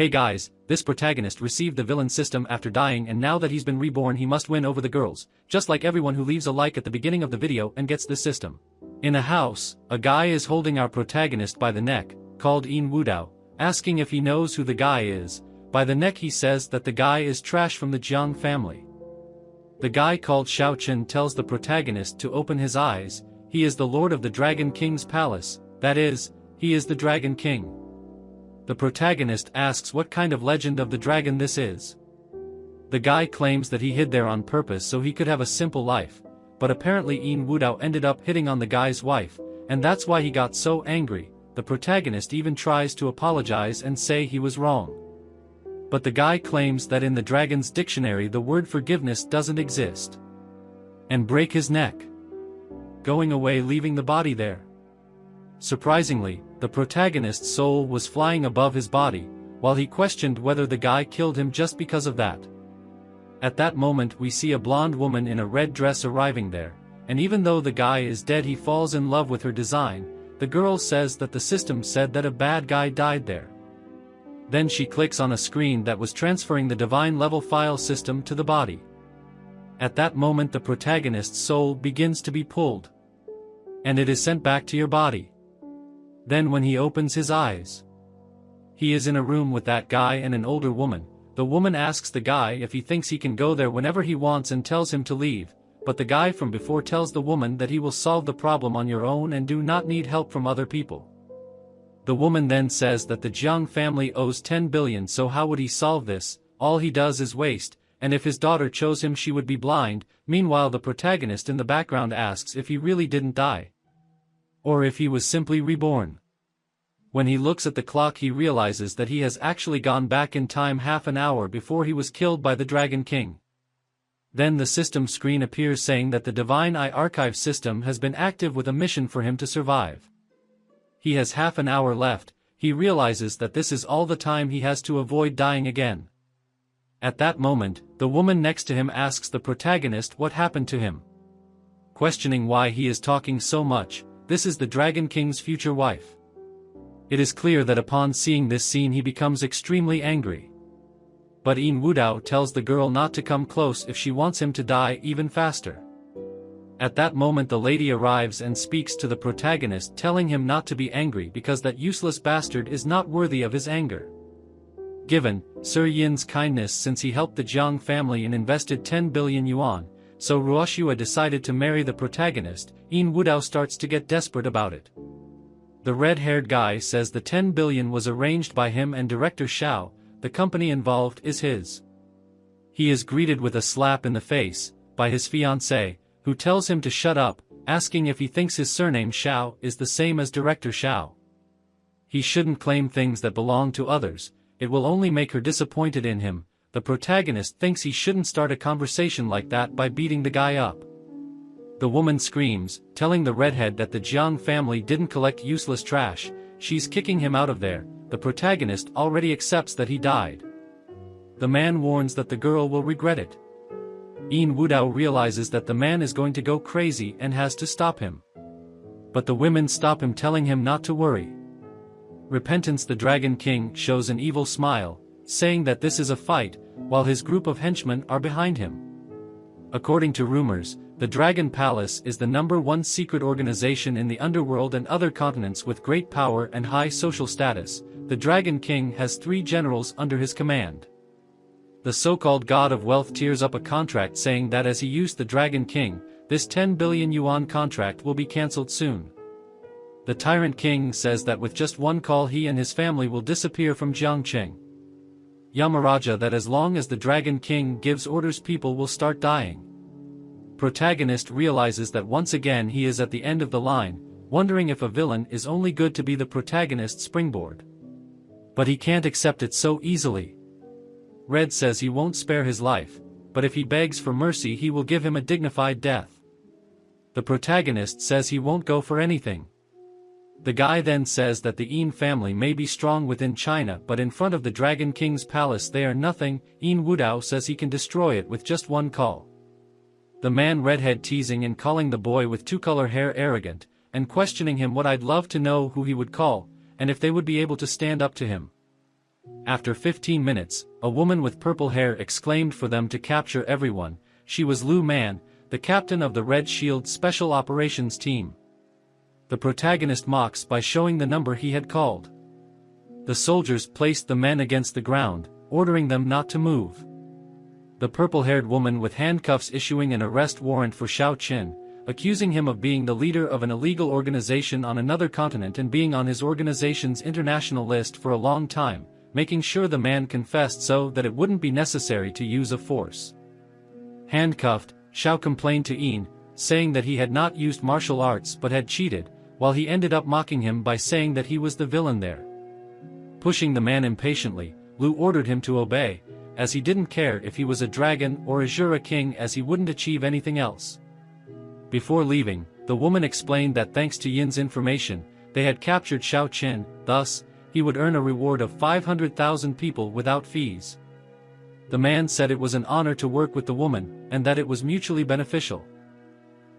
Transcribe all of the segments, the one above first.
Hey guys, this protagonist received the villain system after dying, and now that he's been reborn he must win over the girls, just like everyone who leaves a like at the beginning of the video and gets this system. In a house, a guy is holding our protagonist by the neck, called In Wudao, asking if he knows who the guy is. By the neck he says that the guy is trash from the Jiang family. The guy called Xiao Chen tells the protagonist to open his eyes. He is the lord of the Dragon King's palace, that is, he is the Dragon King. The protagonist asks what kind of legend of the dragon this is. The guy claims that he hid there on purpose so he could have a simple life, but apparently In Wudao ended up hitting on the guy's wife, and that's why he got so angry. The protagonist even tries to apologize and say he was wrong. But the guy claims that in the dragon's dictionary the word forgiveness doesn't exist. And break his neck, going away leaving the body there. Surprisingly, the protagonist's soul was flying above his body, while he questioned whether the guy killed him just because of that. At that moment we see a blonde woman in a red dress arriving there, and even though the guy is dead he falls in love with her design. The girl says that the system said that a bad guy died there. Then she clicks on a screen that was transferring the divine level file system to the body. At that moment the protagonist's soul begins to be pulled, and it is sent back to your body. Then when he opens his eyes, he is in a room with that guy and an older woman. The woman asks the guy if he thinks he can go there whenever he wants and tells him to leave, but the guy from before tells the woman that he will solve the problem on your own and do not need help from other people. The woman then says that the Jiang family owes 10 billion, so how would he solve this? All he does is waste, and if his daughter chose him she would be blind. Meanwhile the protagonist in the background asks if he really didn't die, or if he was simply reborn. When he looks at the clock he realizes that he has actually gone back in time half an hour before he was killed by the Dragon King. Then the system screen appears saying that the Divine Eye Archive system has been active with a mission for him to survive. He has half an hour left. He realizes that this is all the time he has to avoid dying again. At that moment, the woman next to him asks the protagonist what happened to him. Questioning why he is talking so much, this is the Dragon King's future wife. It is clear that upon seeing this scene he becomes extremely angry. But In Wudao tells the girl not to come close if she wants him to die even faster. At that moment the lady arrives and speaks to the protagonist, telling him not to be angry because that useless bastard is not worthy of his anger. Given Sir Yin's kindness since he helped the Jiang family and invested 10 billion yuan, so Ruoshua decided to marry the protagonist. In Wudao starts to get desperate about it. The red-haired guy says the 10 billion was arranged by him and director Xiao. The company involved is his. He is greeted with a slap in the face by his fiancée, who tells him to shut up, asking if he thinks his surname Xiao is the same as director Xiao. He shouldn't claim things that belong to others, it will only make her disappointed in him. The protagonist thinks he shouldn't start a conversation like that by beating the guy up. The woman screams, telling the redhead that the Jiang family didn't collect useless trash. She's kicking him out of there. The protagonist already accepts that he died. The man warns that the girl will regret it. In Wudao realizes that the man is going to go crazy and has to stop him. But the women stop him, telling him not to worry. Repentance the Dragon King shows an evil smile, saying that this is a fight, while his group of henchmen are behind him. According to rumors, the Dragon Palace is the #1 secret organization in the underworld and other continents with great power and high social status. The Dragon King has 3 generals under his command. The so-called God of Wealth tears up a contract saying that as he used the Dragon King, this 10 billion yuan contract will be cancelled soon. The Tyrant King says that with just one call he and his family will disappear from Jiangqing. Yamaraja that as long as the Dragon King gives orders people will start dying. Protagonist realizes that once again he is at the end of the line, wondering if a villain is only good to be the protagonist's springboard. But he can't accept it so easily. Red says he won't spare his life, but if he begs for mercy he will give him a dignified death. The protagonist says he won't go for anything. The guy then says that the Yin family may be strong within China, but in front of the Dragon King's palace they are nothing. In Wudao says he can destroy it with just one call. The man redhead teasing and calling the boy with 2-color hair arrogant, and questioning him what I'd love to know who he would call, and if they would be able to stand up to him. After 15 minutes, a woman with purple hair exclaimed for them to capture everyone. She was Lu Man, the captain of the Red Shield Special Operations Team. The protagonist mocks by showing the number he had called. The soldiers placed the men against the ground, ordering them not to move. The purple-haired woman with handcuffs issuing an arrest warrant for Xiao Qin, accusing him of being the leader of an illegal organization on another continent and being on his organization's international list for a long time, making sure the man confessed so that it wouldn't be necessary to use of force. Handcuffed, Xiao complained to Yin, saying that he had not used martial arts but had cheated, while he ended up mocking him by saying that he was the villain there. Pushing the man impatiently, Lu ordered him to obey, as he didn't care if he was a dragon or Asura king, as he wouldn't achieve anything else. Before leaving, the woman explained that thanks to Yin's information, they had captured Xiao Qin, thus, he would earn a reward of 500,000 people without fees. The man said it was an honor to work with the woman, and that it was mutually beneficial.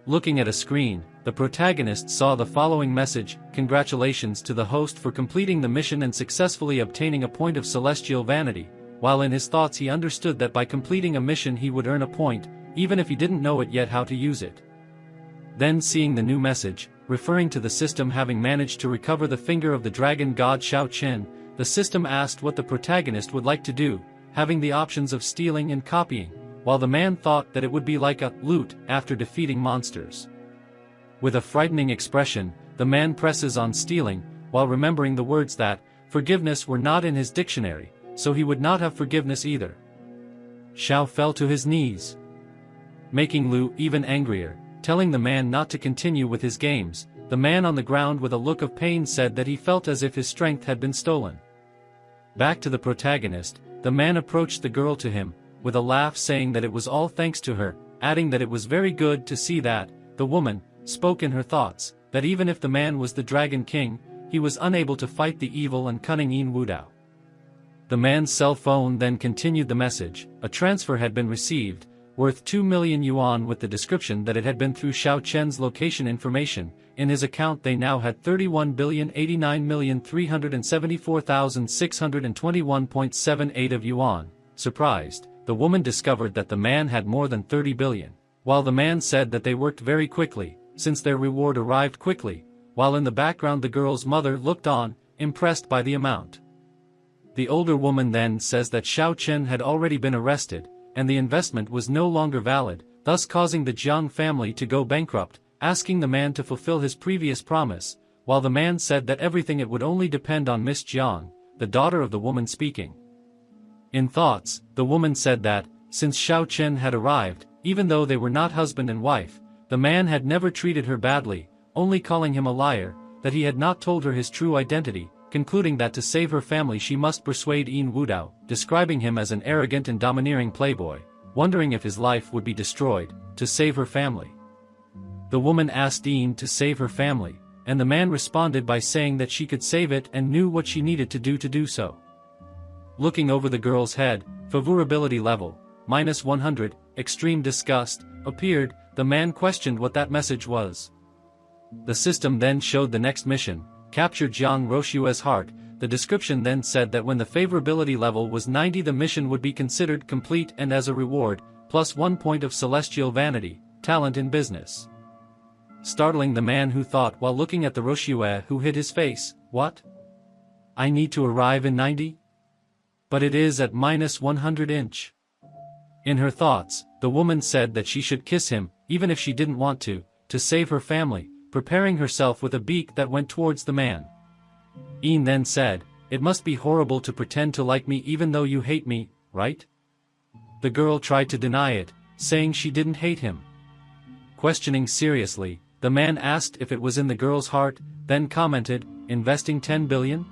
Looking at a screen, the protagonist saw the following message: "Congratulations to the host for completing the mission and successfully obtaining a point of celestial vanity," while in his thoughts he understood that by completing a mission he would earn a point, even if he didn't know it yet how to use it. Then seeing the new message, referring to the system having managed to recover the finger of the dragon god Xiao Qin, the system asked what the protagonist would like to do, having the options of stealing and copying, while the man thought that it would be like a loot after defeating monsters. With a frightening expression, the man presses on stealing, while remembering the words that forgiveness were not in his dictionary, so he would not have forgiveness either. Xiao fell to his knees, making Lu even angrier, telling the man not to continue with his games. The man on the ground with a look of pain said that he felt as if his strength had been stolen. Back to the protagonist, the man approached the girl to him, with a laugh, saying that it was all thanks to her, adding that it was very good to see that the woman spoke in her thoughts, that even if the man was the Dragon King, he was unable to fight the evil and cunning Yin Wudao. The man's cell phone then continued the message: a transfer had been received, worth 2 million yuan, with the description that it had been through Xiao Chen's location information. In his account they now had 31,089,374,621.78 of yuan. Surprised, the woman discovered that the man had more than 30 billion, while the man said that they worked very quickly, since their reward arrived quickly, while in the background the girl's mother looked on, impressed by the amount. The older woman then says that Xiao Chen had already been arrested, and the investment was no longer valid, thus causing the Jiang family to go bankrupt, asking the man to fulfill his previous promise, while the man said that everything it would only depend on Miss Jiang, the daughter of the woman speaking. In thoughts, the woman said that, since Xiao Chen had arrived, even though they were not husband and wife, the man had never treated her badly, only calling him a liar, that he had not told her his true identity, concluding that to save her family she must persuade Yin Wudao, describing him as an arrogant and domineering playboy, wondering if his life would be destroyed, to save her family. The woman asked Yin to save her family, and the man responded by saying that she could save it and knew what she needed to do so. Looking over the girl's head, favorability level, -100, extreme disgust, appeared. The man questioned what that message was. The system then showed the next mission: capture Jiang Roshue's heart. The description then said that when the favorability level was 90 the mission would be considered complete, and as a reward, +1 point of celestial vanity, talent in business. Startling the man, who thought while looking at the Roshue who hid his face, what? I need to arrive in 90? But it is at -100 inch. In her thoughts, the woman said that she should kiss him, even if she didn't want to save her family, preparing herself with a beak that went towards the man. Yin then said, "It must be horrible to pretend to like me even though you hate me, right?" The girl tried to deny it, saying she didn't hate him. Questioning seriously, the man asked if it was in the girl's heart, then commented, "Investing 10 billion?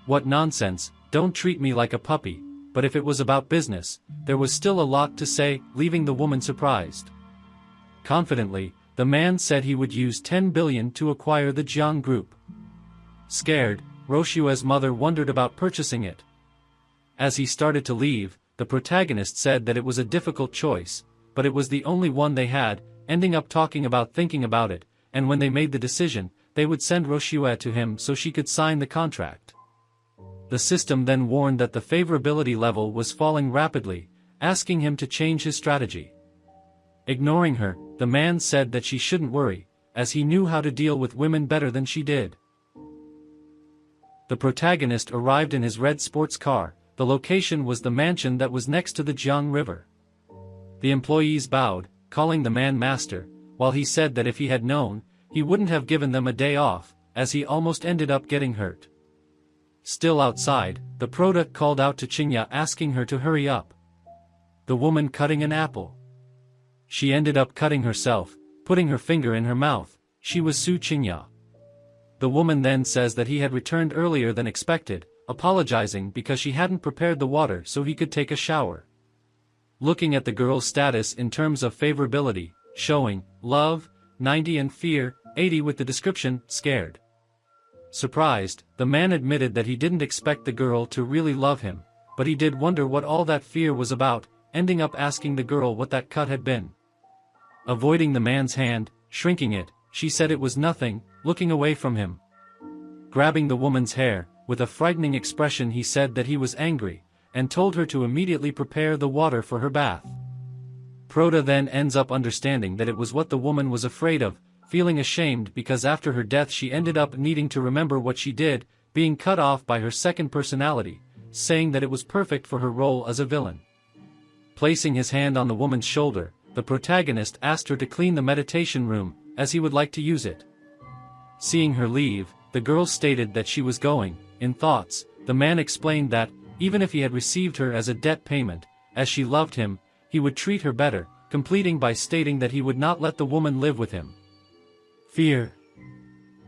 What nonsense, don't treat me like a puppy." But if it was about business, there was still a lot to say, leaving the woman surprised. Confidently, the man said he would use 10 billion to acquire the Jiang Group. Scared, Roshue's mother wondered about purchasing it. As he started to leave, the protagonist said that it was a difficult choice, but it was the only one they had, ending up talking about thinking about it, and when they made the decision, they would send Roshue to him so she could sign the contract. The system then warned that the favorability level was falling rapidly, asking him to change his strategy. Ignoring her, the man said that she shouldn't worry, as he knew how to deal with women better than she did. The protagonist arrived in his red sports car. The location was the mansion that was next to the Jiang River. The employees bowed, calling the man master, while he said that if he had known, he wouldn't have given them a day off, as he almost ended up getting hurt. Still outside, the prota called out to Qingya asking her to hurry up. The woman cutting an apple. She ended up cutting herself, putting her finger in her mouth. She was Su Qingya. The woman then says that he had returned earlier than expected, apologizing because she hadn't prepared the water so he could take a shower. Looking at the girl's status in terms of favorability, showing, love, 90 and fear, 80 with the description, scared. Surprised, the man admitted that he didn't expect the girl to really love him, but he did wonder what all that fear was about, ending up asking the girl what that cut had been. Avoiding the man's hand, shrinking it, she said it was nothing, looking away from him. Grabbing the woman's hair, with a frightening expression he said that he was angry, and told her to immediately prepare the water for her bath. Prota then ends up understanding that it was what the woman was afraid of, feeling ashamed because after her death she ended up needing to remember what she did, being cut off by her second personality, saying that it was perfect for her role as a villain. Placing his hand on the woman's shoulder, the protagonist asked her to clean the meditation room, as he would like to use it. Seeing her leave, the girl stated that she was going. In thoughts, the man explained that, even if he had received her as a debt payment, as she loved him, he would treat her better, completing by stating that he would not let the woman live with him. Fear.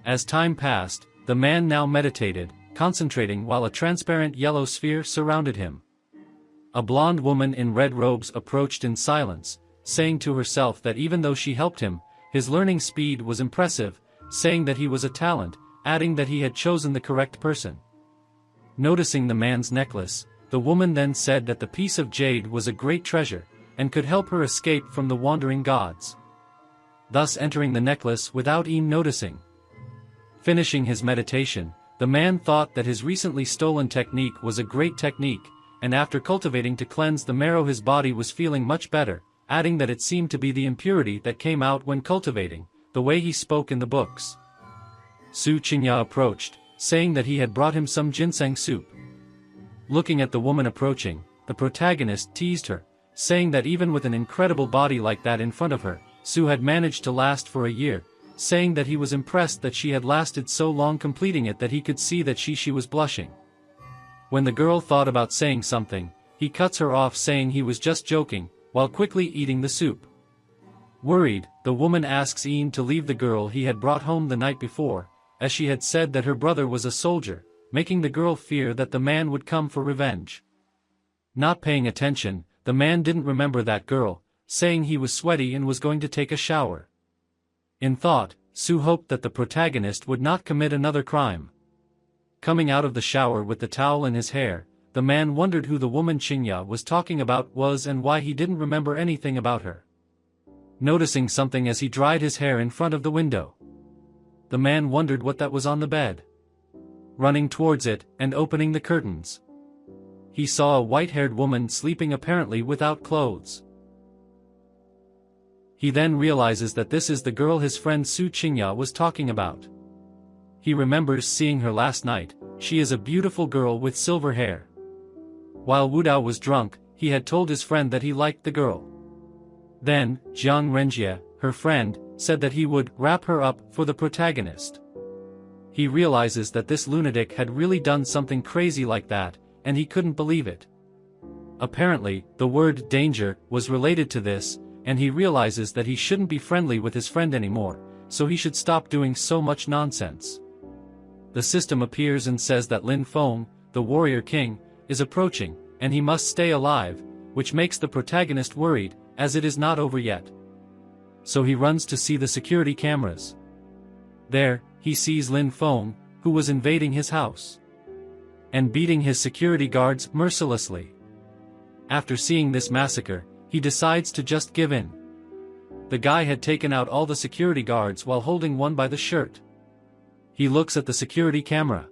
As time passed, the man now meditated, concentrating while a transparent yellow sphere surrounded him. A blonde woman in red robes approached in silence, saying to herself that even though she helped him, his learning speed was impressive, saying that he was a talent, adding that he had chosen the correct person. Noticing the man's necklace, the woman then said that the piece of jade was a great treasure, and could help her escape from the wandering gods. Thus entering the necklace without even noticing. Finishing his meditation, the man thought that his recently stolen technique was a great technique, and after cultivating to cleanse the marrow his body was feeling much better, adding that it seemed to be the impurity that came out when cultivating, the way he spoke in the books. Su Qingya approached, saying that he had brought him some ginseng soup. Looking at the woman approaching, the protagonist teased her, saying that even with an incredible body like that in front of her, Su had managed to last for a year, saying that he was impressed that she had lasted so long completing it that he could see that she was blushing. When the girl thought about saying something, he cuts her off saying he was just joking, while quickly eating the soup. Worried, the woman asks Ian to leave the girl he had brought home the night before, as she had said that her brother was a soldier, making the girl fear that the man would come for revenge. Not paying attention, the man didn't remember that girl, saying he was sweaty and was going to take a shower. In thought, Su hoped that the protagonist would not commit another crime. Coming out of the shower with the towel in his hair, the man wondered who the woman Qingya was talking about was and why he didn't remember anything about her. Noticing something as he dried his hair in front of the window. The man wondered what that was on the bed. Running towards it, and opening the curtains. He saw a white-haired woman sleeping apparently without clothes. He then realizes that this is the girl his friend Su Qingya was talking about. He remembers seeing her last night. She is a beautiful girl with silver hair. While Wu Dao was drunk, he had told his friend that he liked the girl. Then, Jiang Renjie, her friend, said that he would wrap her up for the protagonist. He realizes that this lunatic had really done something crazy like that, and he couldn't believe it. Apparently, the word danger was related to this, and he realizes that he shouldn't be friendly with his friend anymore, so he should stop doing so much nonsense. The system appears and says that Lin Feng, the warrior king, is approaching, and he must stay alive, which makes the protagonist worried, as it is not over yet. So he runs to see the security cameras. There, he sees Lin Feng, who was invading his house and beating his security guards mercilessly. After seeing this massacre, he decides to just give in. The guy had taken out all the security guards while holding one by the shirt. He looks at the security camera.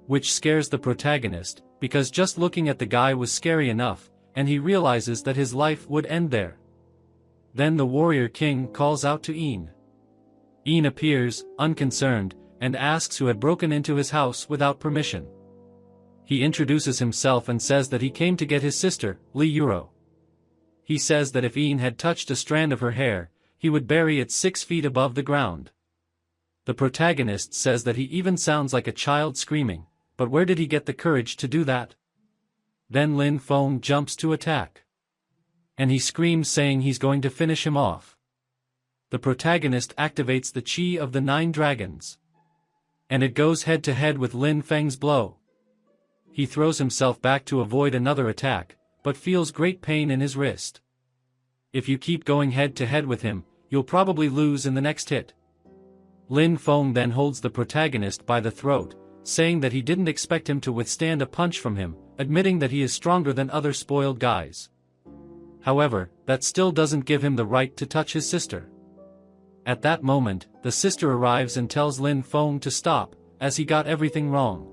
which scares the protagonist, because just looking at the guy was scary enough, and he realizes that his life would end there. Then the warrior king calls out to Een. Een appears, unconcerned, and asks who had broken into his house without permission. He introduces himself and says that he came to get his sister, Lee Euro. He says that if Een had touched a strand of her hair, he would bury it 6 feet above the ground. The protagonist says that he even sounds like a child screaming, but where did he get the courage to do that? Then Lin Feng jumps to attack. And he screams saying he's going to finish him off. The protagonist activates the chi of the 9 dragons. And it goes head to head with Lin Feng's blow. He throws himself back to avoid another attack, but feels great pain in his wrist. If you keep going head to head with him, you'll probably lose in the next hit. Lin Feng then holds the protagonist by the throat, saying that he didn't expect him to withstand a punch from him, admitting that he is stronger than other spoiled guys. However, that still doesn't give him the right to touch his sister. At that moment, the sister arrives and tells Lin Feng to stop, as he got everything wrong.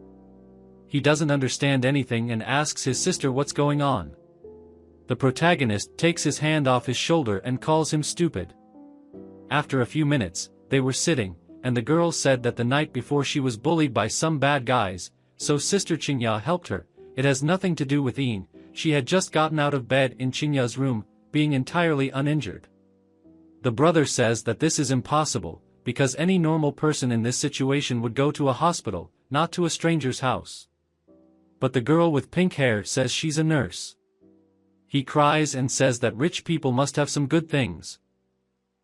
He doesn't understand anything and asks his sister what's going on. The protagonist takes his hand off his shoulder and calls him stupid. After a few minutes, they were sitting, and the girl said that the night before she was bullied by some bad guys, so Sister Qingya helped her. It has nothing to do with Een, she had just gotten out of bed in Qingya's room, being entirely uninjured. The brother says that this is impossible, because any normal person in this situation would go to a hospital, not to a stranger's house. But the girl with pink hair says she's a nurse. He cries and says that rich people must have some good things.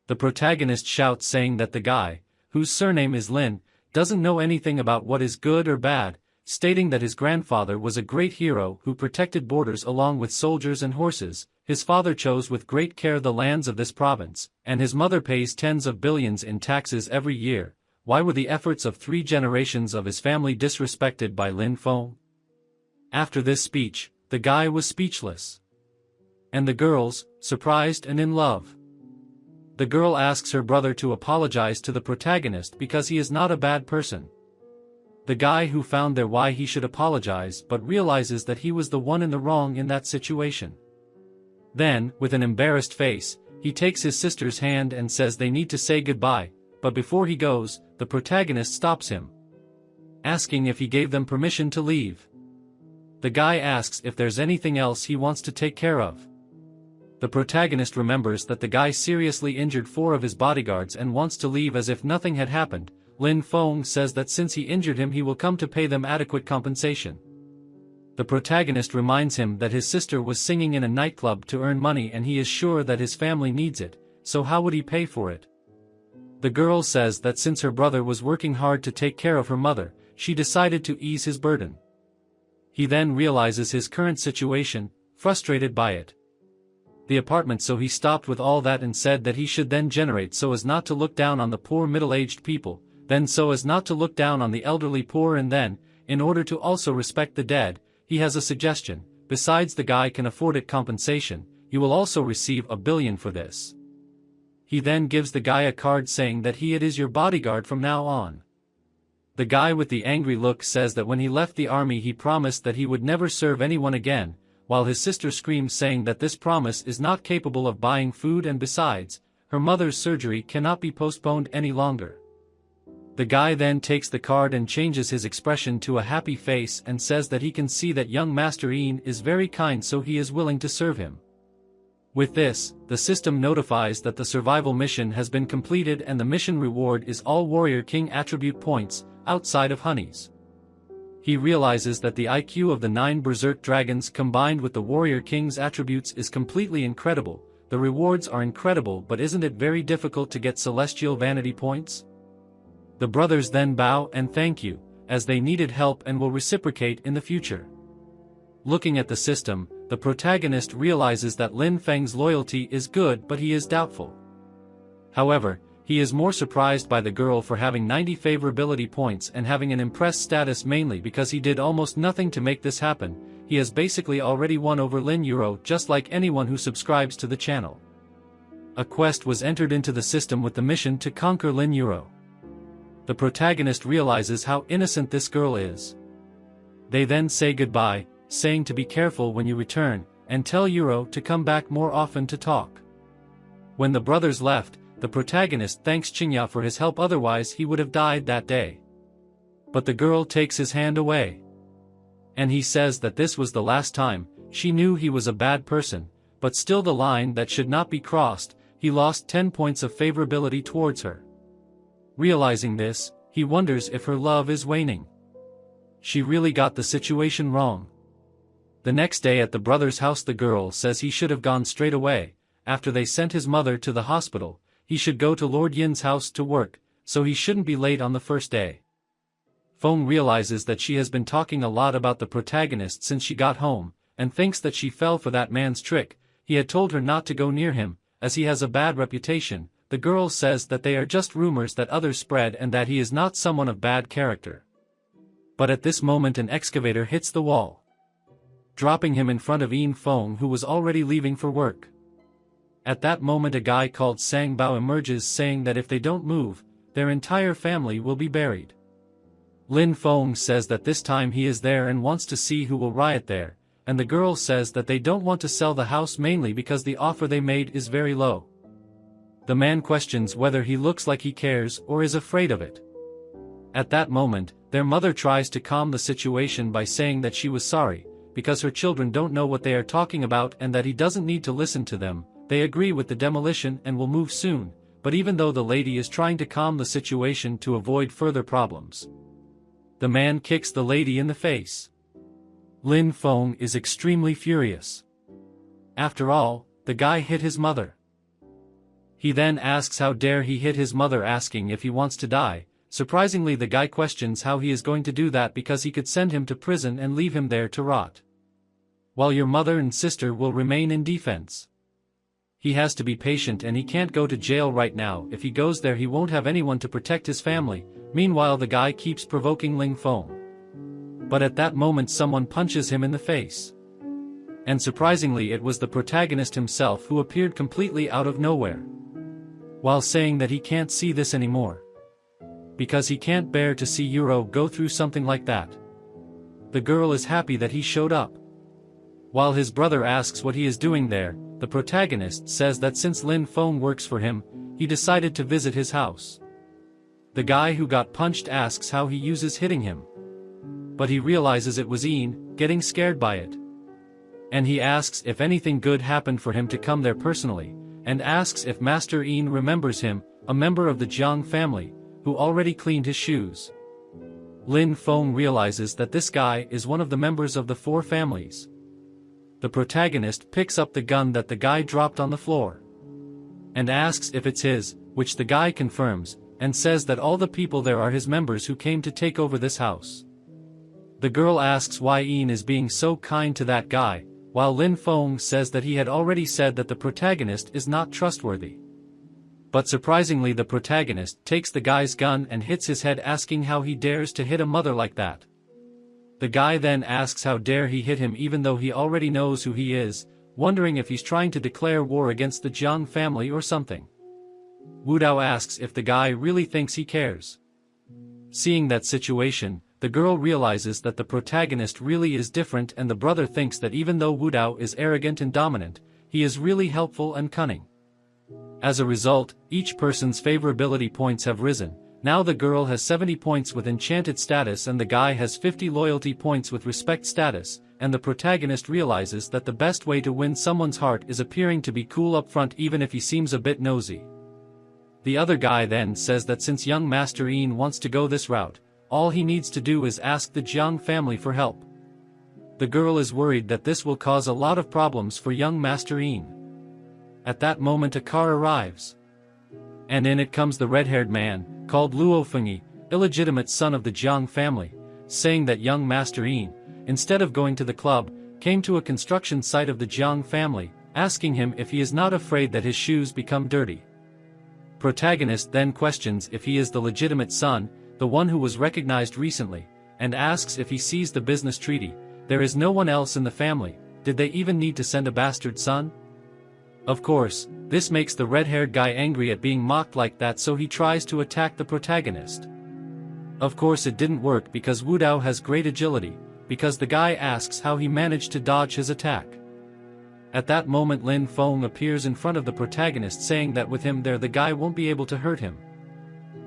The protagonist shouts saying that the guy, whose surname is Lin, doesn't know anything about what is good or bad, stating that his grandfather was a great hero who protected borders along with soldiers and horses. His father chose with great care the lands of this province, and his mother pays tens of billions in taxes every year. Why were the efforts of 3 generations of his family disrespected by Lin Feng? After this speech, the guy was speechless. And the girls, surprised and in love. The girl asks her brother to apologize to the protagonist because he is not a bad person. The guy who found there why he should apologize but realizes that he was the one in the wrong in that situation. Then, with an embarrassed face, he takes his sister's hand and says they need to say goodbye, but before he goes, the protagonist stops him, asking if he gave them permission to leave. The guy asks if there's anything else he wants to take care of. The protagonist remembers that the guy seriously injured 4 of his bodyguards and wants to leave as if nothing had happened. Lin Feng says that since he injured him he will come to pay them adequate compensation. The protagonist reminds him that his sister was singing in a nightclub to earn money and he is sure that his family needs it, so how would he pay for it? The girl says that since her brother was working hard to take care of her mother, she decided to ease his burden. He then realizes his current situation, frustrated by it. The apartment, so he stopped with all that and said that he should then generate so as not to look down on the poor middle-aged people, then so as not to look down on the elderly poor, and then, in order to also respect the dead, he has a suggestion. Besides the guy can afford it compensation, you will also receive $1 billion for this. He then gives the guy a card saying that it is your bodyguard from now on. The guy with the angry look says that when he left the army he promised that he would never serve anyone again, while his sister screams saying that this promise is not capable of buying food and besides, her mother's surgery cannot be postponed any longer. The guy then takes the card and changes his expression to a happy face and says that he can see that young Master Een is very kind, so he is willing to serve him. With this, the system notifies that the survival mission has been completed and the mission reward is all Warrior King attribute points, outside of honeys. He realizes that the IQ of the 9 Berserk Dragons combined with the Warrior King's attributes is completely incredible. The rewards are incredible, but isn't it very difficult to get Celestial Vanity points? The brothers then bow and thank you, as they needed help and will reciprocate in the future. Looking at the system, the protagonist realizes that Lin Feng's loyalty is good, but he is doubtful. However, he is more surprised by the girl for having 90 favorability points and having an impressed status, mainly because he did almost nothing to make this happen. He has basically already won over Lin Euro, just like anyone who subscribes to the channel. A quest was entered into the system with the mission to conquer Lin Euro. The protagonist realizes how innocent this girl is. They then say goodbye, saying to be careful when you return, and tell Yuro to come back more often to talk. When the brothers left, the protagonist thanks Chinya for his help, otherwise he would have died that day. But the girl takes his hand away. And he says that this was the last time. She knew he was a bad person, but still the line that should not be crossed. He lost 10 points of favorability towards her. Realizing this, he wonders if her love is waning. She really got the situation wrong. The next day at the brother's house, the girl says he should have gone straight away. After they sent his mother to the hospital, he should go to Lord Yin's house to work, so he shouldn't be late on the first day. Feng realizes that she has been talking a lot about the protagonist since she got home, and thinks that she fell for that man's trick. He had told her not to go near him, as he has a bad reputation. The girl says that they are just rumors that others spread and that he is not someone of bad character. But at this moment an excavator hits the wall, dropping him in front of Yin Feng, who was already leaving for work. At that moment a guy called Sang Bao emerges, saying that if they don't move, their entire family will be buried. Lin Feng says that this time he is there and wants to see who will riot there, and the girl says that they don't want to sell the house mainly because the offer they made is very low. The man questions whether he looks like he cares or is afraid of it. At that moment, their mother tries to calm the situation by saying that she was sorry, because her children don't know what they are talking about and that he doesn't need to listen to them. They agree with the demolition and will move soon, but even though the lady is trying to calm the situation to avoid further problems, the man kicks the lady in the face. Lin Feng is extremely furious. After all, the guy hit his mother. He then asks how dare he hit his mother, asking if he wants to die. Surprisingly, the guy questions how he is going to do that because he could send him to prison and leave him there to rot, while your mother and sister will remain in defense. He has to be patient and he can't go to jail right now. If he goes there he won't have anyone to protect his family. Meanwhile the guy keeps provoking Lin Feng. But at that moment someone punches him in the face. And surprisingly it was the protagonist himself, who appeared completely out of nowhere, while saying that he can't see this anymore, because he can't bear to see Yuro go through something like that. The girl is happy that he showed up. While his brother asks what he is doing there, the protagonist says that since Lin Feng works for him, he decided to visit his house. The guy who got punched asks how he uses hitting him, but he realizes it was Ian, getting scared by it. And he asks if anything good happened for him to come there personally, and asks if Master Ian remembers him, a member of the Jiang family, who already cleaned his shoes. Lin Feng realizes that this guy is one of the members of the four families. The protagonist picks up the gun that the guy dropped on the floor, and asks if it's his, which the guy confirms, and says that all the people there are his members who came to take over this house. The girl asks why Ian is being so kind to that guy, while Lin Feng says that he had already said that the protagonist is not trustworthy. But surprisingly the protagonist takes the guy's gun and hits his head, asking how he dares to hit a mother like that. The guy then asks how dare he hit him even though he already knows who he is, wondering if he's trying to declare war against the Jiang family or something. Wu Dao asks if the guy really thinks he cares. Seeing that situation, the girl realizes that the protagonist really is different, and the brother thinks that even though Wu Dao is arrogant and dominant, he is really helpful and cunning. As a result, each person's favorability points have risen. Now the girl has 70 points with enchanted status and the guy has 50 loyalty points with respect status, and the protagonist realizes that the best way to win someone's heart is appearing to be cool up front even if he seems a bit nosy. The other guy then says that since young Master Ian wants to go this route, all he needs to do is ask the Jiang family for help. The girl is worried that this will cause a lot of problems for young Master Ian. At that moment a car arrives, and in it comes the red-haired man, called Luo Fengyi, illegitimate son of the Jiang family, saying that young Master Ian, instead of going to the club, came to a construction site of the Jiang family, asking him if he is not afraid that his shoes become dirty. Protagonist then questions if he is the legitimate son, the one who was recognized recently, and asks if he sees the business treaty. There is no one else in the family. Did they even need to send a bastard son? Of course, this makes the red-haired guy angry at being mocked like that, so he tries to attack the protagonist. Of course it didn't work because Wu Dao has great agility, because the guy asks how he managed to dodge his attack. At that moment Lin Feng appears in front of the protagonist saying that with him there the guy won't be able to hurt him.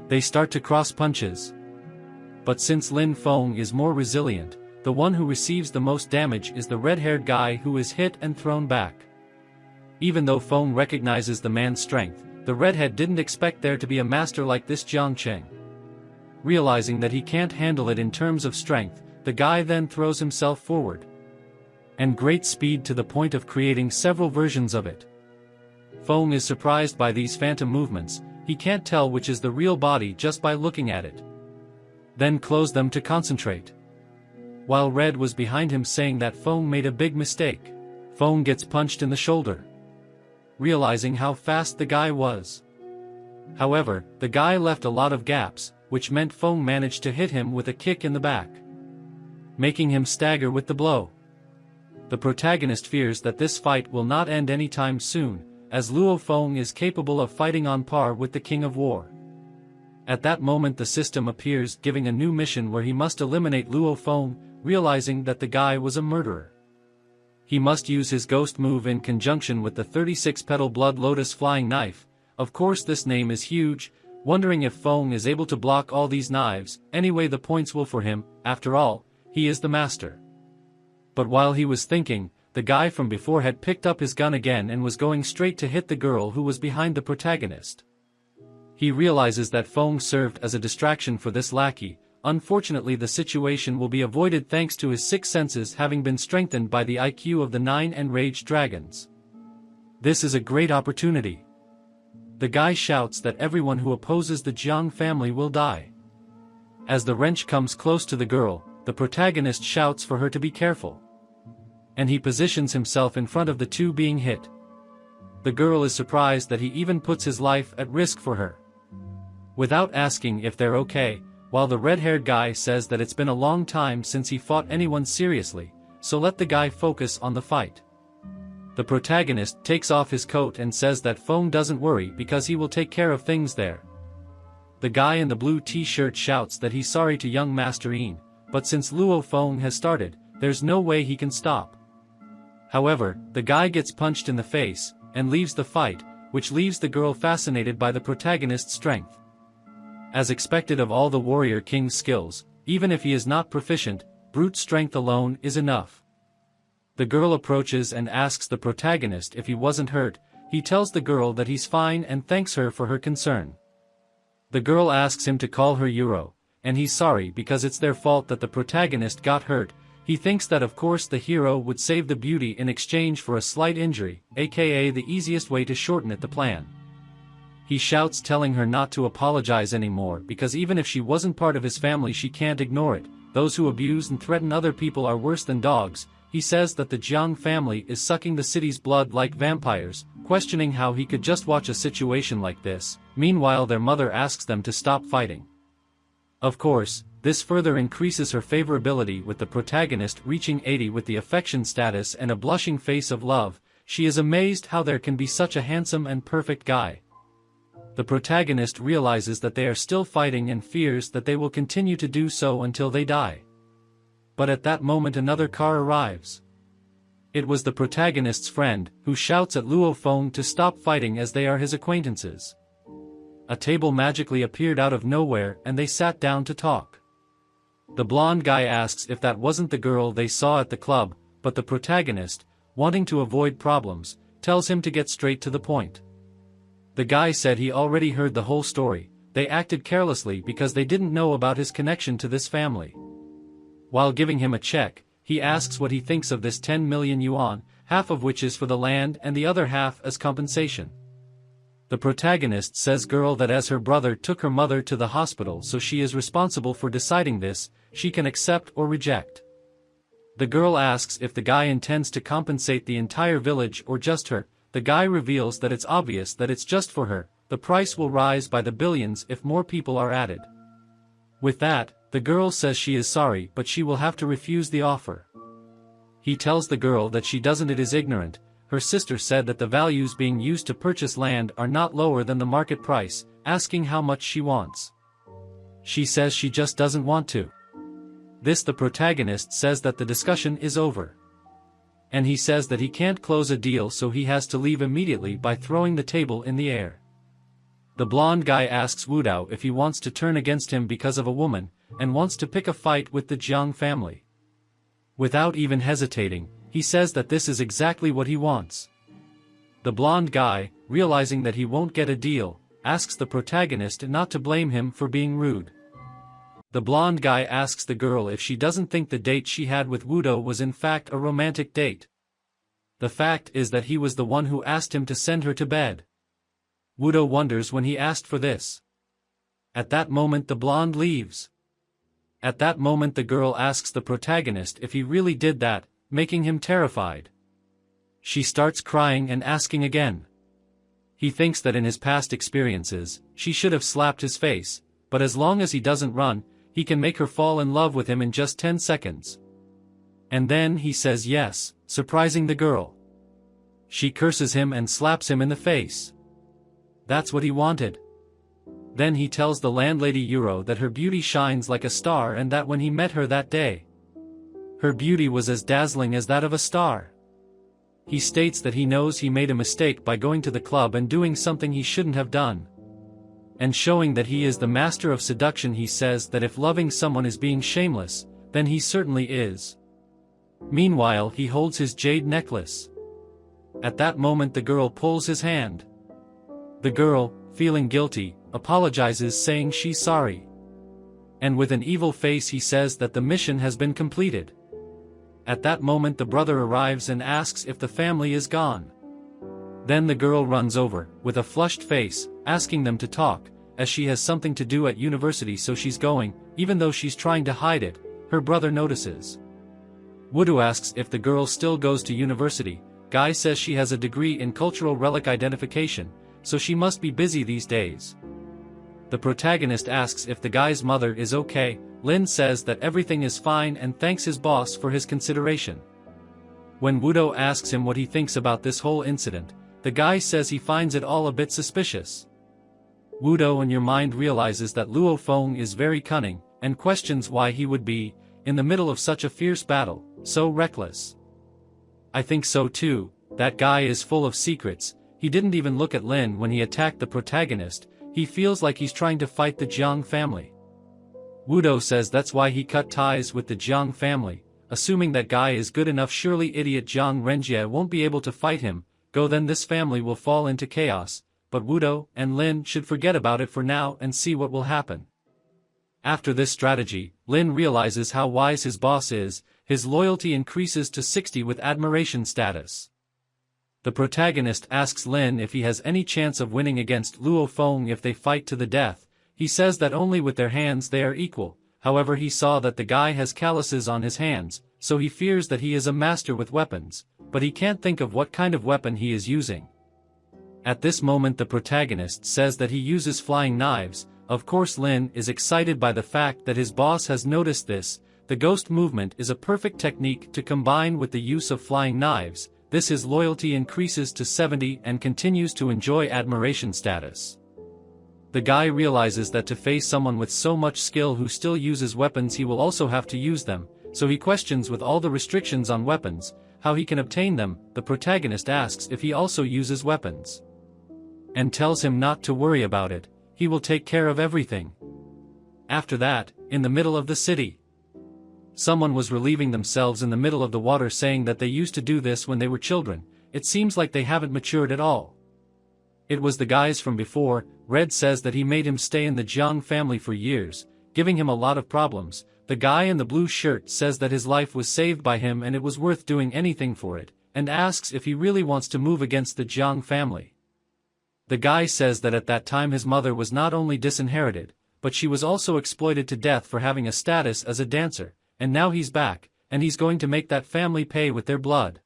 They start to cross punches. But since Lin Feng is more resilient, the one who receives the most damage is the red-haired guy who is hit and thrown back. Even though Feng recognizes the man's strength, the redhead didn't expect there to be a master like this Jiang Cheng. Realizing that he can't handle it in terms of strength, the guy then throws himself forward. And great speed to the point of creating several versions of it. Feng is surprised by these phantom movements, he can't tell which is the real body just by looking at it. Then close them to concentrate. While Red was behind him saying that Feng made a big mistake. Feng gets punched in the shoulder. Realizing how fast the guy was. However, the guy left a lot of gaps, which meant Feng managed to hit him with a kick in the back, making him stagger with the blow. The protagonist fears that this fight will not end anytime soon, as Luo Feng is capable of fighting on par with the King of War. At that moment the system appears giving a new mission where he must eliminate Luo Feng, realizing that the guy was a murderer. He must use his ghost move in conjunction with the 36-petal blood lotus flying knife. Of course this name is huge, wondering if Feng is able to block all these knives. Anyway, the points will for him, after all, he is the master. But while he was thinking, the guy from before had picked up his gun again and was going straight to hit the girl who was behind the protagonist. He realizes that Feng served as a distraction for this lackey. Unfortunately the situation will be avoided thanks to his six senses having been strengthened by the IQ of the 9 enraged dragons. This is a great opportunity. The guy shouts that everyone who opposes the Jiang family will die. As the wrench comes close to the girl, the protagonist shouts for her to be careful. And he positions himself in front of the two being hit. The girl is surprised that he even puts his life at risk for her. Without asking if they're okay, while the red-haired guy says that it's been a long time since he fought anyone seriously, so let the guy focus on the fight. The protagonist takes off his coat and says that Feng doesn't worry because he will take care of things there. The guy in the blue t-shirt shouts that he's sorry to young Master Yin, but since Luo Feng has started, there's no way he can stop. However, the guy gets punched in the face, and leaves the fight, which leaves the girl fascinated by the protagonist's strength. As expected of all the warrior king's skills, even if he is not proficient, brute strength alone is enough. The girl approaches and asks the protagonist if he wasn't hurt. He tells the girl that he's fine and thanks her for her concern. The girl asks him to call her Euro, and he's sorry because it's their fault that the protagonist got hurt. He thinks that of course the hero would save the beauty in exchange for a slight injury, aka the easiest way to shorten it the plan. He shouts telling her not to apologize anymore because even if she wasn't part of his family she can't ignore it. Those who abuse and threaten other people are worse than dogs. He says that the Jiang family is sucking the city's blood like vampires, questioning how he could just watch a situation like this. Meanwhile their mother asks them to stop fighting. Of course, this further increases her favorability with the protagonist reaching 80 with the affection status and a blushing face of love. She is amazed how there can be such a handsome and perfect guy. The protagonist realizes that they are still fighting and fears that they will continue to do so until they die. But at that moment another car arrives. It was the protagonist's friend, who shouts at Luo Feng to stop fighting as they are his acquaintances. A table magically appeared out of nowhere and they sat down to talk. The blonde guy asks if that wasn't the girl they saw at the club, but the protagonist, wanting to avoid problems, tells him to get straight to the point. The guy said he already heard the whole story. They acted carelessly because they didn't know about his connection to this family. While giving him a check, he asks what he thinks of this 10 million yuan, half of which is for the land and the other half as compensation. The protagonist says girl that as her brother took her mother to the hospital so she is responsible for deciding this, she can accept or reject. The girl asks if the guy intends to compensate the entire village or just her. The guy reveals that it's obvious that it's just for her. The price will rise by the billions if more people are added. With that, the girl says she is sorry but she will have to refuse the offer. He tells the girl that she doesn't, it is ignorant. Her sister said that the values being used to purchase land are not lower than the market price, asking how much she wants. She says she just doesn't want to. the protagonist says that the discussion is over. And he says that he can't close a deal, so he has to leave immediately by throwing the table in the air. The blonde guy asks Wudao if he wants to turn against him because of a woman, and wants to pick a fight with the Jiang family. Without even hesitating, he says that this is exactly what he wants. The blonde guy, realizing that he won't get a deal, asks the protagonist not to blame him for being rude. The blonde guy asks the girl if she doesn't think the date she had with Wudao was in fact a romantic date. The fact is that he was the one who asked him to send her to bed. Wudao wonders when he asked for this. At that moment the blonde leaves. At that moment the girl asks the protagonist if he really did that, making him terrified. She starts crying and asking again. He thinks that in his past experiences, she should have slapped his face, but as long as he doesn't run, he can make her fall in love with him in just 10 seconds. And then he says yes, surprising the girl. She curses him and slaps him in the face. That's what he wanted. Then he tells the landlady Euro that her beauty shines like a star and that when he met her that day, her beauty was as dazzling as that of a star. He states that he knows he made a mistake by going to the club and doing something he shouldn't have done. And showing that he is the master of seduction, he says that if loving someone is being shameless, then he certainly is. Meanwhile, he holds his jade necklace. At that moment the girl pulls his hand. The girl, feeling guilty, apologizes, saying she's sorry. And with an evil face he says that the mission has been completed. At that moment the brother arrives and asks if the family is gone. Then the girl runs over, with a flushed face, asking them to talk, as she has something to do at university, so she's going, even though she's trying to hide it. Her brother notices. Wudao asks if the girl still goes to university. Guy says she has a degree in cultural relic identification, so she must be busy these days. The protagonist asks if the guy's mother is okay. Lin says that everything is fine and thanks his boss for his consideration. When Wudao asks him what he thinks about this whole incident, the guy says he finds it all a bit suspicious. Wudao in your mind realizes that Luo Feng is very cunning, and questions why he would be, in the middle of such a fierce battle, so reckless. I think so too, that guy is full of secrets. He didn't even look at Lin when he attacked the protagonist. He feels like he's trying to fight the Jiang family. Wudao says that's why he cut ties with the Jiang family, assuming that guy is good enough. Surely idiot Jiang Renjie won't be able to fight him, then this family will fall into chaos, but Wudao and Lin should forget about it for now and see what will happen. After this strategy, Lin realizes how wise his boss is. His loyalty increases to 60 with admiration status. The protagonist asks Lin if he has any chance of winning against Luo Feng if they fight to the death. He says that only with their hands they are equal. However, he saw that the guy has calluses on his hands, so he fears that he is a master with weapons, but he can't think of what kind of weapon he is using. At this moment the protagonist says that he uses flying knives. Of course Lin is excited by the fact that his boss has noticed this. The ghost movement is a perfect technique to combine with the use of flying knives. His loyalty increases to 70 and continues to enjoy admiration status. The guy realizes that to face someone with so much skill who still uses weapons he will also have to use them, so he questions with all the restrictions on weapons, how he can obtain them. The protagonist asks if he also uses weapons. And tells him not to worry about it, he will take care of everything. After that, in the middle of the city, someone was relieving themselves in the middle of the water, saying that they used to do this when they were children. It seems like they haven't matured at all. It was the guys from before. Red says that he made him stay in the Jiang family for years, giving him a lot of problems. The guy in the blue shirt says that his life was saved by him and it was worth doing anything for it, and asks if he really wants to move against the Jiang family. The guy says that at that time his mother was not only disinherited, but she was also exploited to death for having a status as a dancer, and now he's back, and he's going to make that family pay with their blood.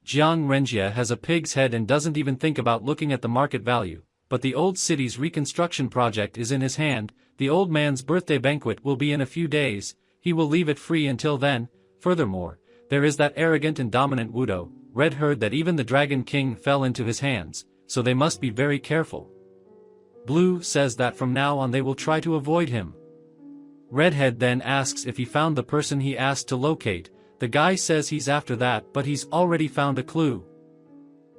Jiang Renjie has a pig's head and doesn't even think about looking at the market value, but the old city's reconstruction project is in his hand. The old man's birthday banquet will be in a few days. He will leave it free until then. Furthermore, there is that arrogant and dominant Wudao. Red heard that even the Dragon King fell into his hands, so they must be very careful. Blue says that from now on they will try to avoid him. Redhead then asks if he found the person he asked to locate. The guy says he's after that, but he's already found a clue.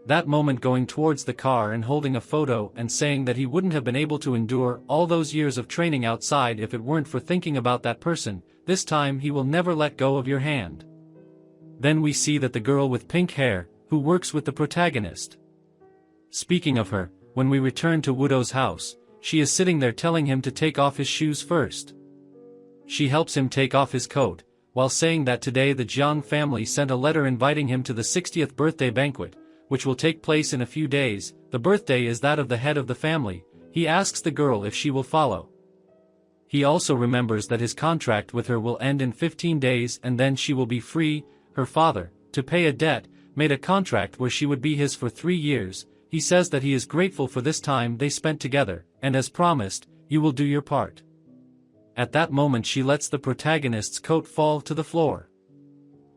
That moment going towards the car and holding a photo and saying that he wouldn't have been able to endure all those years of training outside if it weren't for thinking about that person. This time he will never let go of your hand. Then we see that the girl with pink hair, who works with the protagonist. Speaking of her, when we return to Woodo's house, she is sitting there telling him to take off his shoes first. She helps him take off his coat, while saying that today the Jiang family sent a letter inviting him to the 60th birthday banquet, which will take place in a few days. The birthday is that of the head of the family. He asks the girl if she will follow. He also remembers that his contract with her will end in 15 days and then she will be free. Her father, to pay a debt, made a contract where she would be his for 3 years. He says that he is grateful for this time they spent together, and as promised, you will do your part. At that moment she lets the protagonist's coat fall to the floor.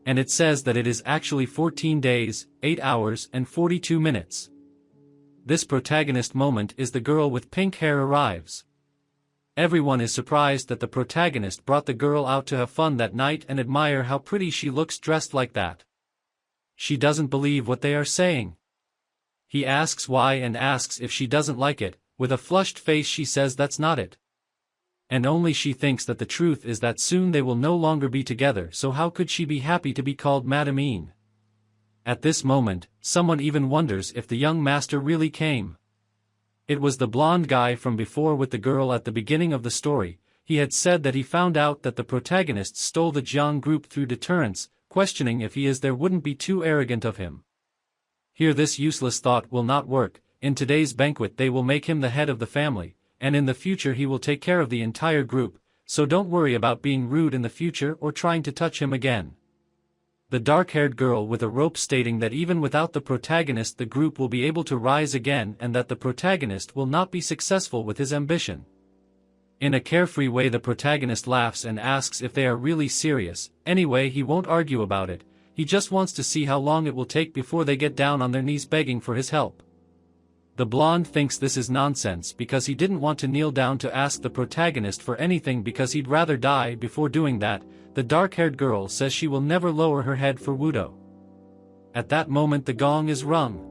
And it says that it is actually 14 days, 8 hours and 42 minutes. This protagonist moment is the girl with pink hair arrives. Everyone is surprised that the protagonist brought the girl out to have fun that night and admire how pretty she looks dressed like that. She doesn't believe what they are saying. He asks why and asks if she doesn't like it. With a flushed face she says that's not it. And only she thinks that the truth is that soon they will no longer be together, so how could she be happy to be called Madame? At this moment, someone even wonders if the young master really came. It was the blonde guy from before with the girl at the beginning of the story. He had said that he found out that the protagonist stole the Jiang group through deterrence, questioning if he is there wouldn't be too arrogant of him. Here this useless thought will not work. In today's banquet they will make him the head of the family, and in the future he will take care of the entire group, so don't worry about being rude in the future or trying to touch him again. The dark-haired girl with a rope stating that even without the protagonist the group will be able to rise again and that the protagonist will not be successful with his ambition. In a carefree way the protagonist laughs and asks if they are really serious. Anyway, he won't argue about it, he just wants to see how long it will take before they get down on their knees begging for his help. The blonde thinks this is nonsense because he didn't want to kneel down to ask the protagonist for anything because he'd rather die before doing that. The dark-haired girl says she will never lower her head for Woodo. At that moment the gong is rung,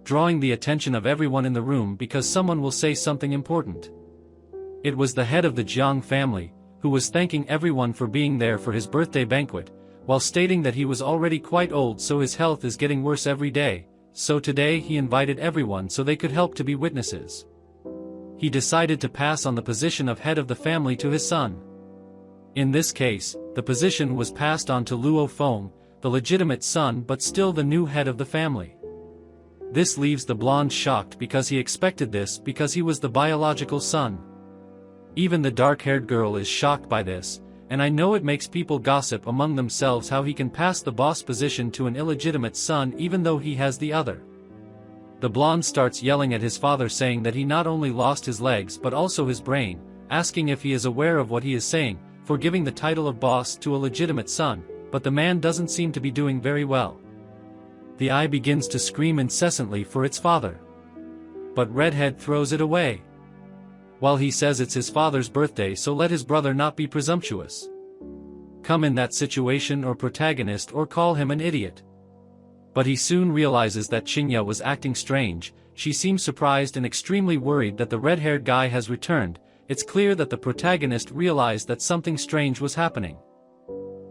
drawing the attention of everyone in the room because someone will say something important. It was the head of the Jiang family, who was thanking everyone for being there for his birthday banquet, while stating that he was already quite old so his health is getting worse every day. So today he invited everyone so they could help to be witnesses. He decided to pass on the position of head of the family to his son. In this case, the position was passed on to Luo Feng, the legitimate son but still the new head of the family. This leaves the blonde shocked because he expected this because he was the biological son. Even the dark-haired girl is shocked by this, and I know it makes people gossip among themselves how he can pass the boss position to an illegitimate son even though he has the other. The blonde starts yelling at his father saying that he not only lost his legs but also his brain, asking if he is aware of what he is saying, for giving the title of boss to a legitimate son, but the man doesn't seem to be doing very well. The eye begins to scream incessantly for its father. But Redhead throws it away. While he says it's his father's birthday so let his brother not be presumptuous. Come in that situation or protagonist or call him an idiot. But he soon realizes that Qinya was acting strange. She seems surprised and extremely worried that the red-haired guy has returned. It's clear that the protagonist realized that something strange was happening.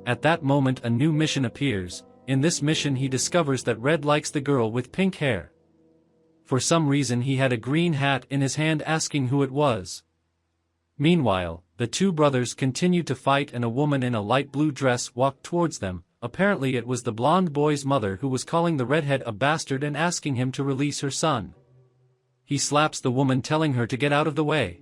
At that moment a new mission appears. In this mission he discovers that Red likes the girl with pink hair. For some reason he had a green hat in his hand asking who it was. Meanwhile, the two brothers continued to fight and a woman in a light blue dress walked towards them. Apparently it was the blonde boy's mother who was calling the redhead a bastard and asking him to release her son. He slaps the woman telling her to get out of the way.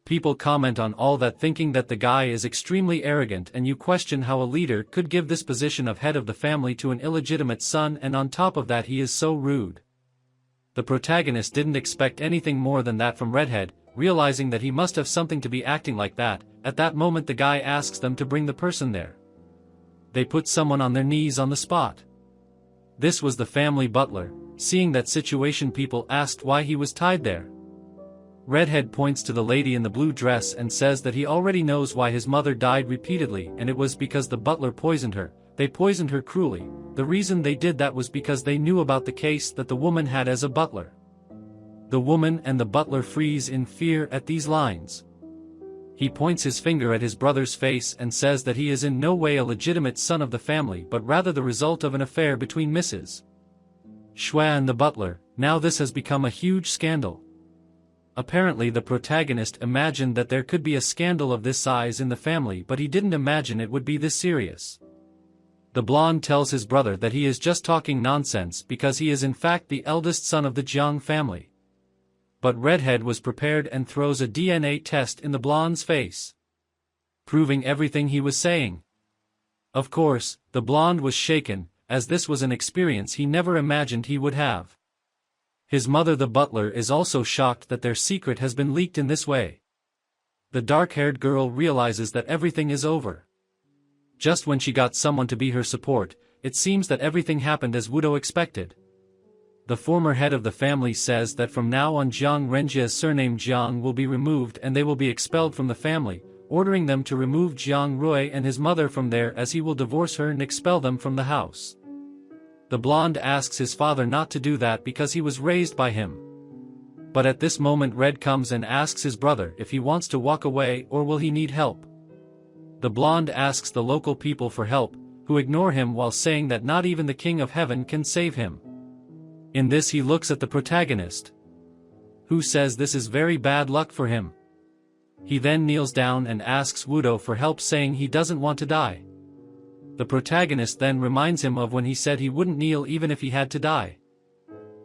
People comment on all that thinking that the guy is extremely arrogant and you question how a leader could give this position of head of the family to an illegitimate son and on top of that he is so rude. The protagonist didn't expect anything more than that from Redhead, realizing that he must have something to be acting like that. At that moment the guy asks them to bring the person there. They put someone on their knees on the spot. This was the family butler. Seeing that situation people asked why he was tied there. Redhead points to the lady in the blue dress and says that he already knows why his mother died repeatedly, and it was because the butler poisoned her. They poisoned her cruelly. The reason they did that was because they knew about the case that the woman had as a butler. The woman and the butler freeze in fear at these lines. He points his finger at his brother's face and says that he is in no way a legitimate son of the family but rather the result of an affair between Mrs. Shua and the butler. Now this has become a huge scandal. Apparently the protagonist imagined that there could be a scandal of this size in the family, but he didn't imagine it would be this serious. The blonde tells his brother that he is just talking nonsense because he is in fact the eldest son of the Jiang family. But Redhead was prepared and throws a DNA test in the blonde's face, proving everything he was saying. Of course, the blonde was shaken, as this was an experience he never imagined he would have. His mother the butler is also shocked that their secret has been leaked in this way. The dark-haired girl realizes that everything is over. Just when she got someone to be her support, it seems that everything happened as Wudo expected. The former head of the family says that from now on Jiang Renjia's surname Jiang will be removed and they will be expelled from the family, ordering them to remove Jiang Rui and his mother from there as he will divorce her and expel them from the house. The blonde asks his father not to do that because he was raised by him. But at this moment Red comes and asks his brother if he wants to walk away or will he need help. The blonde asks the local people for help, who ignore him while saying that not even the King of Heaven can save him. In this he looks at the protagonist, who says this is very bad luck for him. He then kneels down and asks Wudo for help, saying he doesn't want to die. The protagonist then reminds him of when he said he wouldn't kneel even if he had to die.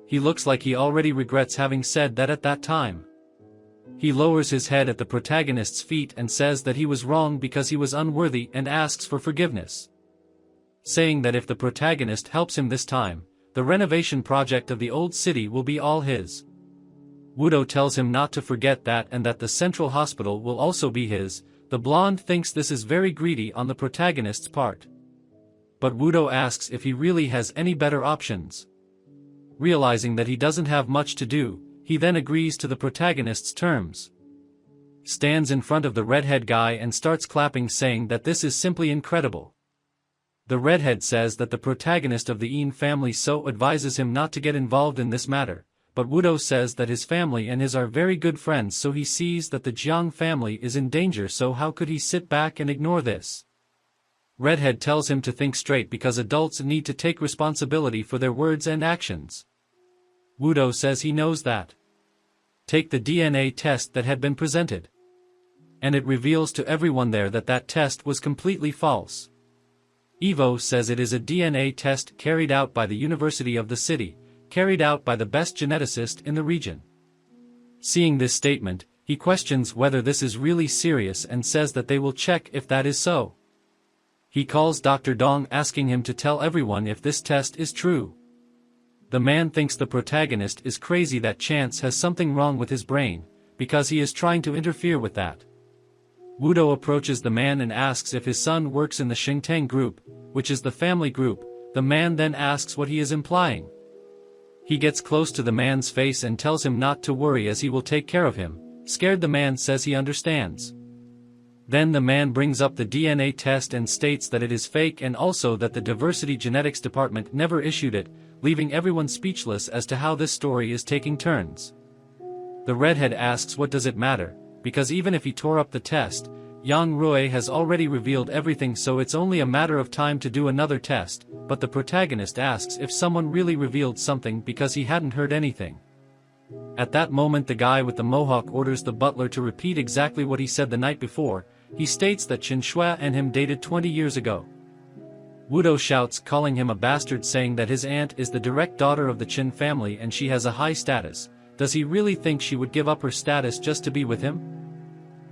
He looks like he already regrets having said that at that time. He lowers his head at the protagonist's feet and says that he was wrong because he was unworthy and asks for forgiveness, saying that if the protagonist helps him this time, the renovation project of the old city will be all his. Wudo tells him not to forget that and that the central hospital will also be his. The blonde thinks this is very greedy on the protagonist's part. But Wudo asks if he really has any better options. Realizing that he doesn't have much to do, he then agrees to the protagonist's terms, stands in front of the redhead guy and starts clapping, saying that this is simply incredible. The redhead says that the protagonist of the Yin family so advises him not to get involved in this matter, but Wudo says that his family and his are very good friends, so he sees that the Jiang family is in danger, so how could he sit back and ignore this? Redhead tells him to think straight because adults need to take responsibility for their words and actions. Wudo says he knows that. Take the DNA test that had been presented. And it reveals to everyone there that that test was completely false. Evo says it is a DNA test carried out by the University of the city, carried out by the best geneticist in the region. Seeing this statement, he questions whether this is really serious and says that they will check if that is so. He calls Dr. Dong, asking him to tell everyone if this test is true. The man thinks the protagonist is crazy, that Chance has something wrong with his brain, because he is trying to interfere with that. Wudo approaches the man and asks if his son works in the Xingtang group, which is the family group. The man then asks what he is implying. He gets close to the man's face and tells him not to worry as he will take care of him. Scared, the man says he understands. Then the man brings up the DNA test and states that it is fake and also that the diversity genetics department never issued it, leaving everyone speechless as to how this story is taking turns. The redhead asks what does it matter, because even if he tore up the test, Yang Rui has already revealed everything, so it's only a matter of time to do another test, but the protagonist asks if someone really revealed something because he hadn't heard anything. At that moment the guy with the mohawk orders the butler to repeat exactly what he said the night before. He states that Qin Shua and him dated 20 years ago. Wudo shouts, calling him a bastard, saying that his aunt is the direct daughter of the Qin family and she has a high status. Does he really think she would give up her status just to be with him?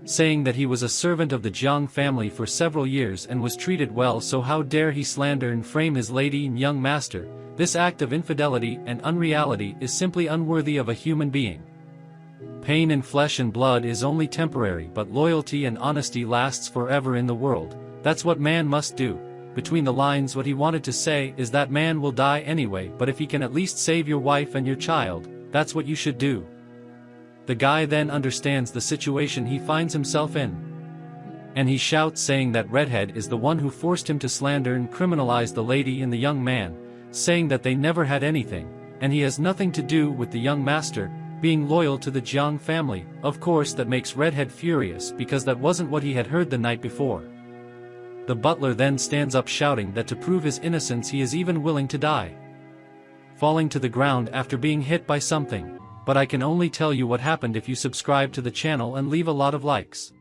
Saying that he was a servant of the Jiang family for several years and was treated well, so how dare he slander and frame his lady and young master. This act of infidelity and unreality is simply unworthy of a human being. Pain in flesh and blood is only temporary, but loyalty and honesty lasts forever in the world. That's what man must do. Between the lines, what he wanted to say is that man will die anyway, but if he can at least save your wife and your child, that's what you should do. The guy then understands the situation he finds himself in. And he shouts saying that Redhead is the one who forced him to slander and criminalize the lady and the young man, saying that they never had anything, and he has nothing to do with the young master, being loyal to the Jiang family. Of course that makes Redhead furious because that wasn't what he had heard the night before. The butler then stands up shouting that to prove his innocence he is even willing to die, falling to the ground after being hit by something. But I can only tell you what happened if you subscribe to the channel and leave a lot of likes.